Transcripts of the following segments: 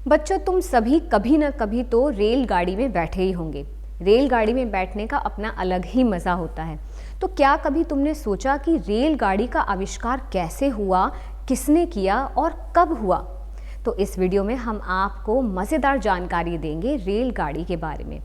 बच्चों, तुम सभी कभी ना कभी तो रेलगाड़ी में बैठे ही होंगे। रेलगाड़ी में बैठने का अपना अलग ही मज़ा होता है। तो क्या कभी तुमने सोचा कि रेलगाड़ी का आविष्कार कैसे हुआ, किसने किया और कब हुआ? तो इस वीडियो में हम आपको मज़ेदार जानकारी देंगे रेलगाड़ी के बारे में।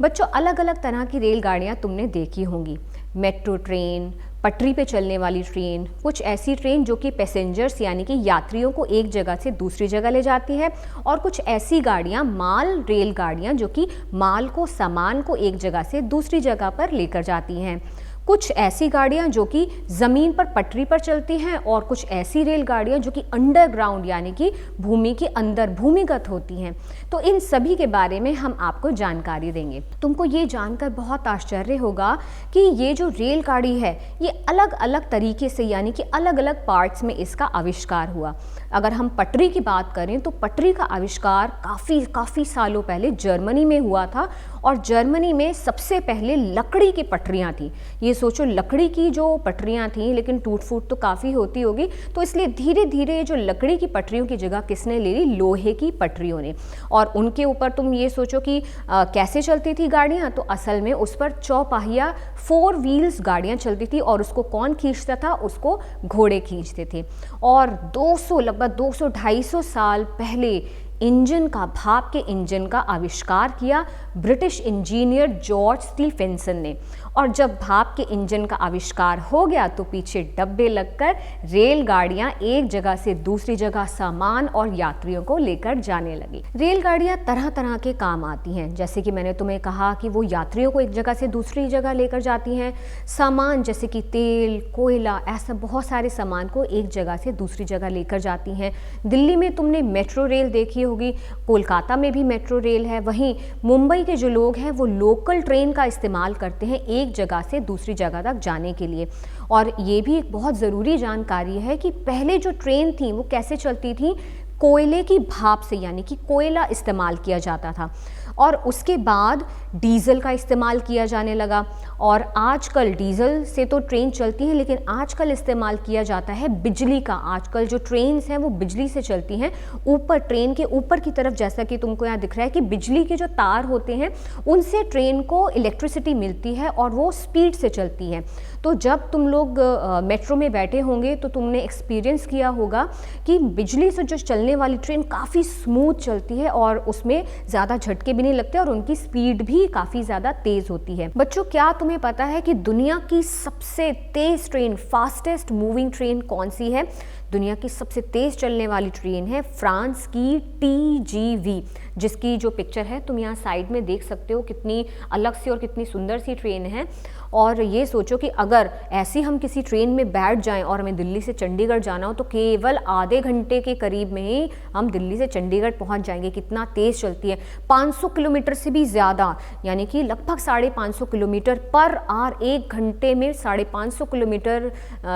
बच्चों, अलग अलग तरह की रेलगाड़ियाँ तुमने देखी होंगी। मेट्रो ट्रेन, पटरी पे चलने वाली ट्रेन, कुछ ऐसी ट्रेन जो कि पैसेंजर्स यानी कि यात्रियों को एक जगह से दूसरी जगह ले जाती है, और कुछ ऐसी गाड़ियाँ माल रेलगाड़ियाँ जो कि माल को, सामान को एक जगह से दूसरी जगह पर लेकर जाती हैं। कुछ ऐसी गाड़ियाँ जो कि ज़मीन पर पटरी पर चलती हैं, और कुछ ऐसी रेलगाड़ियाँ जो कि अंडरग्राउंड यानी कि भूमि के अंदर भूमिगत होती हैं। तो इन सभी के बारे में हम आपको जानकारी देंगे। तुमको ये जानकर बहुत आश्चर्य होगा कि ये जो रेलगाड़ी है ये अलग अलग तरीके से यानी कि अलग अलग पार्ट्स में इसका आविष्कार हुआ। अगर हम पटरी की बात करें तो पटरी का आविष्कार काफ़ी सालों पहले जर्मनी में हुआ था, और जर्मनी में सबसे पहले लकड़ी की पटरियाँ थी। ये सोचो, लकड़ी की जो पटरियाँ थीं, लेकिन टूट फूट तो काफ़ी होती होगी, तो इसलिए धीरे धीरे जो लकड़ी की पटरियों की जगह किसने ले ली? लोहे की पटरियों ने। और उनके ऊपर तुम ये सोचो कि कैसे चलती थी गाड़ियाँ, तो असल में उस पर चौपाहिया 4 व्हील्स गाड़ियाँ चलती थी, और उसको कौन खींचता था? उसको घोड़े खींचते थे। और 200 लगभग 200-250 साल पहले इंजन का, भाप के इंजन का आविष्कार किया ब्रिटिश इंजीनियर जॉर्ज स्टीफेंसन ने। और जब भाप के इंजन का आविष्कार हो गया तो पीछे डब्बे लगकर रेलगाड़ियां एक जगह से दूसरी जगह सामान और यात्रियों को लेकर जाने लगी। रेलगाड़ियां तरह तरह के काम आती हैं, जैसे कि मैंने तुम्हें कहा कि वो यात्रियों को एक जगह से दूसरी जगह लेकर जाती हैं। सामान जैसे कि तेल, कोयला, ऐसा बहुत सारे सामान को एक जगह से दूसरी जगह लेकर जाती हैं। दिल्ली में तुमने मेट्रो रेल देखी होगी, कोलकाता में भी मेट्रो रेल है। वहीं मुंबई के जो लोग हैं वो लोकल ट्रेन का इस्तेमाल करते हैं एक जगह से दूसरी जगह तक जाने के लिए। और ये भी एक बहुत ज़रूरी जानकारी है कि पहले जो ट्रेन थी वो कैसे चलती थी? कोयले की भाप से, यानी कि कोयला इस्तेमाल किया जाता था, और उसके बाद डीजल का इस्तेमाल किया जाने लगा। और आजकल डीजल से तो ट्रेन चलती है, लेकिन आजकल इस्तेमाल किया जाता है बिजली का। आजकल जो ट्रेन्स हैं वो बिजली से चलती हैं। ऊपर, ट्रेन के ऊपर की तरफ, जैसा कि तुमको यहाँ दिख रहा है कि बिजली के जो तार होते हैं उनसे ट्रेन को इलेक्ट्रिसिटी मिलती है और वो स्पीड से चलती है। तो जब तुम लोग मेट्रो में बैठे होंगे तो तुमने एक्सपीरियंस किया होगा कि बिजली से जो चलने वाली ट्रेन काफ़ी स्मूथ चलती है, और उसमें ज़्यादा झटके भी नहीं लगते, और उनकी स्पीड भी काफ़ी ज़्यादा तेज़ होती है। बच्चों, क्या तुम्हें पता है कि दुनिया की सबसे तेज़ ट्रेन, फास्टेस्ट मूविंग ट्रेन कौन सी है? दुनिया की सबसे तेज़ चलने वाली ट्रेन है फ्रांस की TGV, जिसकी जो पिक्चर है तुम यहाँ साइड में देख सकते हो। कितनी अलग सी और कितनी सुंदर सी ट्रेन है। और ये सोचो कि अगर ऐसी हम किसी ट्रेन में बैठ जाएं और हमें दिल्ली से चंडीगढ़ जाना हो तो केवल आधे घंटे के करीब में ही हम दिल्ली से चंडीगढ़ पहुंच जाएंगे। कितना तेज़ चलती है! 500 किलोमीटर से भी ज़्यादा, यानी कि लगभग 550 किलोमीटर पर आवर, एक घंटे में 550 किलोमीटर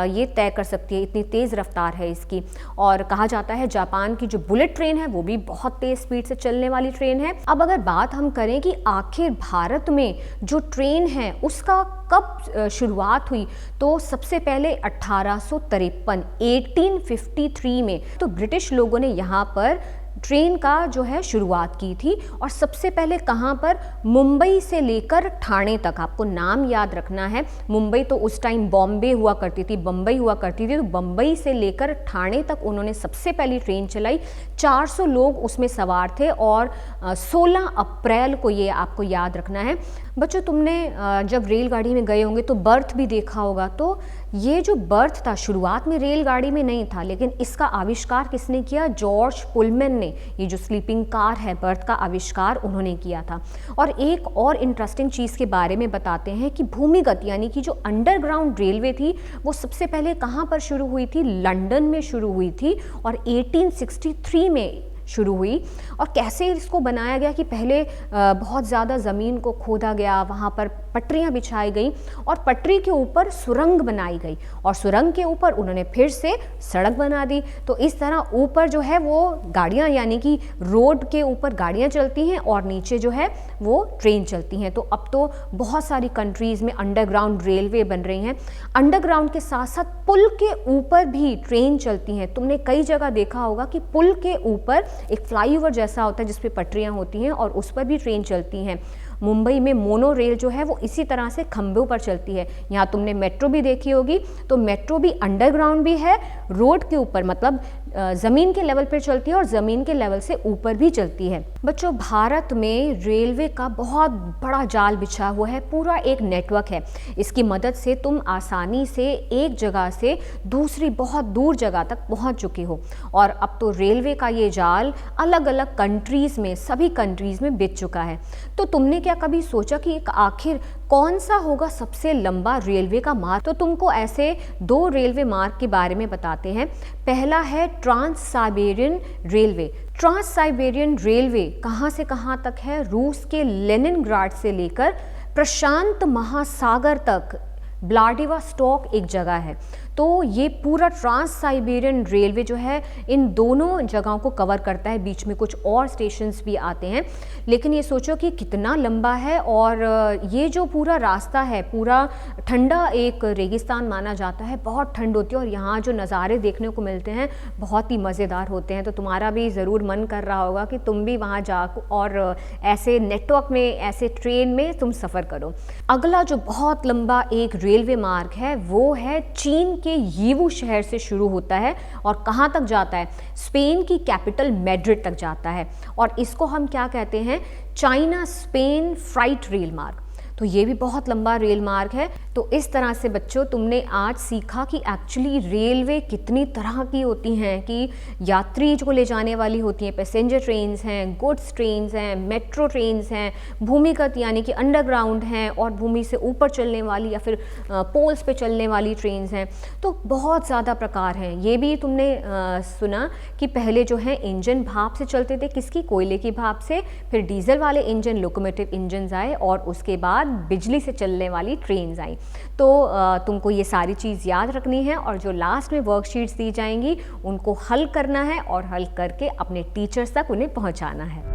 ये तय कर सकती है। इतनी तेज़ रफ्तार है इसकी। और कहा जाता है जापान की जो बुलेट ट्रेन है वो भी बहुत तेज़ स्पीड से चलने वाली ट्रेन है। अब अगर बात हम करें कि आखिर भारत में जो ट्रेन है उसका कब शुरुआत हुई, तो सबसे पहले 1853 में तो ब्रिटिश लोगों ने यहाँ पर ट्रेन का जो है शुरुआत की थी। और सबसे पहले कहाँ पर? मुंबई से लेकर ठाणे तक। आपको नाम याद रखना है। मुंबई तो उस टाइम बॉम्बे हुआ करती थी, बम्बई हुआ करती थी, तो बम्बई से लेकर ठाणे तक उन्होंने सबसे पहली ट्रेन चलाई। 400 लोग उसमें सवार थे, और 16 अप्रैल को, ये आपको याद रखना है। बच्चों, तुमने जब रेलगाड़ी में गए होंगे तो बर्थ भी देखा होगा। तो ये जो बर्थ था शुरुआत में रेलगाड़ी में नहीं था, लेकिन इसका आविष्कार किसने किया? जॉर्ज पुलमैन ने। ये जो स्लीपिंग कार है, बर्थ का आविष्कार उन्होंने किया था। और एक और इंटरेस्टिंग चीज़ के बारे में बताते हैं कि भूमिगत यानी कि जो अंडरग्राउंड रेलवे थी वो सबसे पहले कहाँ पर शुरू हुई थी? लंदन में शुरू हुई थी, और 1863 में शुरू हुई। और कैसे इसको बनाया गया कि पहले बहुत ज़्यादा ज़मीन को खोदा गया, वहाँ पर पटरियाँ बिछाई गई, और पटरी के ऊपर सुरंग बनाई गई, और सुरंग के ऊपर उन्होंने फिर से सड़क बना दी। तो इस तरह ऊपर जो है वो गाड़ियाँ, यानी कि रोड के ऊपर गाड़ियाँ चलती हैं, और नीचे जो है वो ट्रेन चलती हैं। तो अब तो बहुत सारी कंट्रीज़ में अंडरग्राउंड रेलवे बन रही हैं। अंडरग्राउंड के साथ साथ पुल के ऊपर भी ट्रेन चलती हैं। तुमने कई जगह देखा होगा कि पुल के ऊपर एक फ्लाईओवर जैसा होता है जिस पे पटरियाँ होती हैं और उस पर भी ट्रेन चलती हैं। मुंबई में मोनो रेल जो है वो इसी तरह से खंभों पर चलती है। यहाँ तुमने मेट्रो भी देखी होगी, तो मेट्रो भी अंडरग्राउंड भी है, रोड के ऊपर मतलब ज़मीन के लेवल पर चलती है और ज़मीन के लेवल से ऊपर भी चलती है। बच्चों, भारत में रेलवे का बहुत बड़ा जाल बिछा हुआ है, पूरा एक नेटवर्क है। इसकी मदद से तुम आसानी से एक जगह से दूसरी बहुत दूर जगह तक पहुंच चुके हो। और अब तो रेलवे का ये जाल अलग अलग कंट्रीज़ में, सभी कंट्रीज़ में बिछ चुका है। तो तुमने क्या कभी सोचा कि आखिर कौन सा होगा सबसे लंबा रेलवे का मार्ग? तो तुमको ऐसे 2 रेलवे मार्ग के बारे में बताते हैं। पहला है trans Siberian railway. Trans Siberian railway कहाँ से कहाँ तक है? रूस के लेनिनग्राड से लेकर प्रशांत महासागर तक व्लादिवोस्टॉक एक जगह है। तो ये पूरा ट्रांस साइबेरियन रेलवे जो है इन दोनों जगहों को कवर करता है। बीच में कुछ और स्टेशंस भी आते हैं, लेकिन ये सोचो कि कितना लंबा है। और ये जो पूरा रास्ता है पूरा ठंडा एक रेगिस्तान माना जाता है, बहुत ठंड होती है और यहाँ जो नज़ारे देखने को मिलते हैं बहुत ही मज़ेदार होते हैं। तो तुम्हारा भी ज़रूर मन कर रहा होगा कि तुम भी वहाँ जा और ऐसे नेटवर्क में, ऐसे ट्रेन में तुम सफ़र करो। अगला जो बहुत लंबा एक रेलवे मार्ग है वो है चीन के यीवू शहर से शुरू होता है और कहाँ तक जाता है? स्पेन की कैपिटल मैड्रिड तक जाता है। और इसको हम क्या कहते हैं? चाइना स्पेन फ्राइट रेल मार्ग। तो ये भी बहुत लंबा रेल मार्ग है। तो इस तरह से बच्चों तुमने आज सीखा कि एक्चुअली रेलवे कितनी तरह की होती हैं, कि यात्री को ले जाने वाली होती हैं, पैसेंजर ट्रेन्स हैं, गुड्स ट्रेन्स हैं, मेट्रो ट्रेन्स हैं, भूमिगत यानी कि अंडरग्राउंड हैं, और भूमि से ऊपर चलने वाली या फिर पोल्स पे चलने वाली ट्रेन्स हैं। तो बहुत ज़्यादा प्रकार हैं। ये भी तुमने सुना कि पहले जो है इंजन भाप से चलते थे, किसकी? कोयले की भाप से। फिर डीजल वाले इंजन, लोकोमोटिव इंजन आए और उसके बाद बिजली से चलने वाली ट्रेन्स आई। तो तुमको ये सारी चीज़ याद रखनी है और जो लास्ट में वर्कशीट्स दी जाएंगी उनको हल करना है और हल करके अपने टीचर्स तक उन्हें पहुंचाना है।